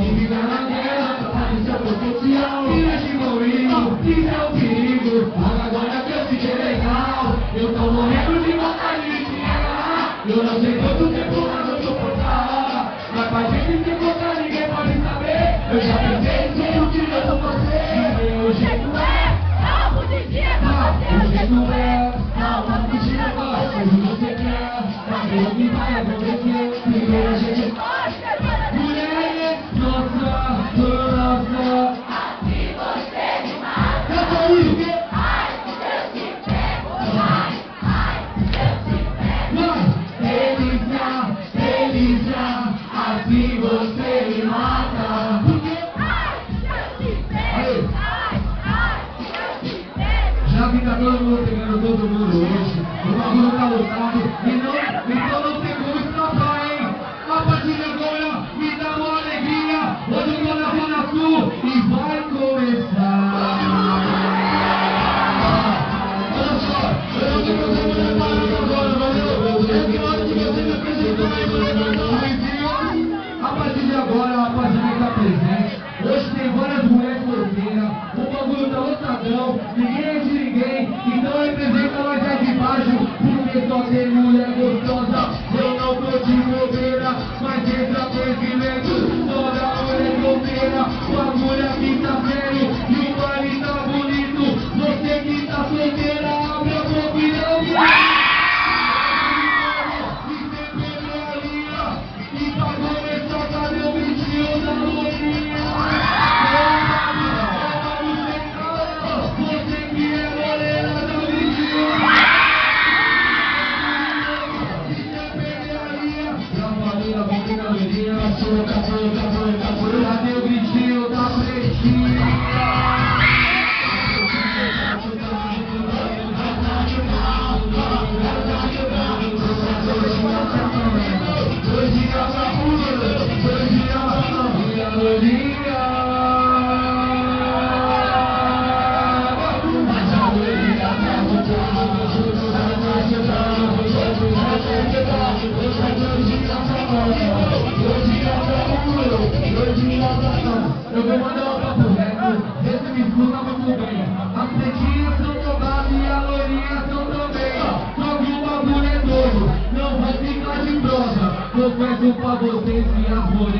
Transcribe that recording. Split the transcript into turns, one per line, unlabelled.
E vida na guerra, trabalhe seu potencial. E mexe comigo, isso é o perigo. Agora que eu fiquei legal, eu tô morrendo de vontade de te agarrar. Eu não sei quanto tempo, mas eu tô por hora. Mas pra gente se encontrar, ninguém pode saber. Eu já pensei, sei o que eu sou você. E meu jeito é, não vou dizer pra você. O jeito é, não vou fugir agora. Mas o que você quer, saber o que vai acontecer. Primeiro a gente mulher, nossa, nossa. Assim você me mata. Canta aí, o quê? Ai, eu te pego. Ai, eu te pego. Delícia, delícia. Assim você me mata. Por quê? Ai, eu te pego. Ai, eu te pego. Já fica todo mundo pegando todo mundo hoje. O bagulho tá lotado. Então não tem como escapar, hein? A partir de agora, me dá uma alegria. Hoje eu tô na Zona Sul e vai começar. Olha só, eu não tenho como preparado agora, valeu? É que hora que você me apresentou aí, mano. A partir de agora, a rapaziada tá presente. Hoje tem várias mulheres solteiras. O bagulho tá lotadão. Ninguém é de ninguém. Então representa nós aí de baixo. Porque só tem mulher gostosa. Eu não tô de bobeira, mas entra conhecimento. Toda mulher solteira. O bagulho aqui tá sério. E o baile tá bonito. Você que tá solteira, abre a boca e não me... E pra começar, cadê o bichinho da loirinha? Você que é morena da bichinho. E se perder a linha, já falei a boca da loirinha. Solta. Cadê o bichinho da pretinha? Eu vou mandar um papo reto, vê se me escuta muito bem. As pretinhas são tomadas e a loirinha são também. Só que o bagulho é novo, não vai ficar de prova. Confesso pra vocês que as morenas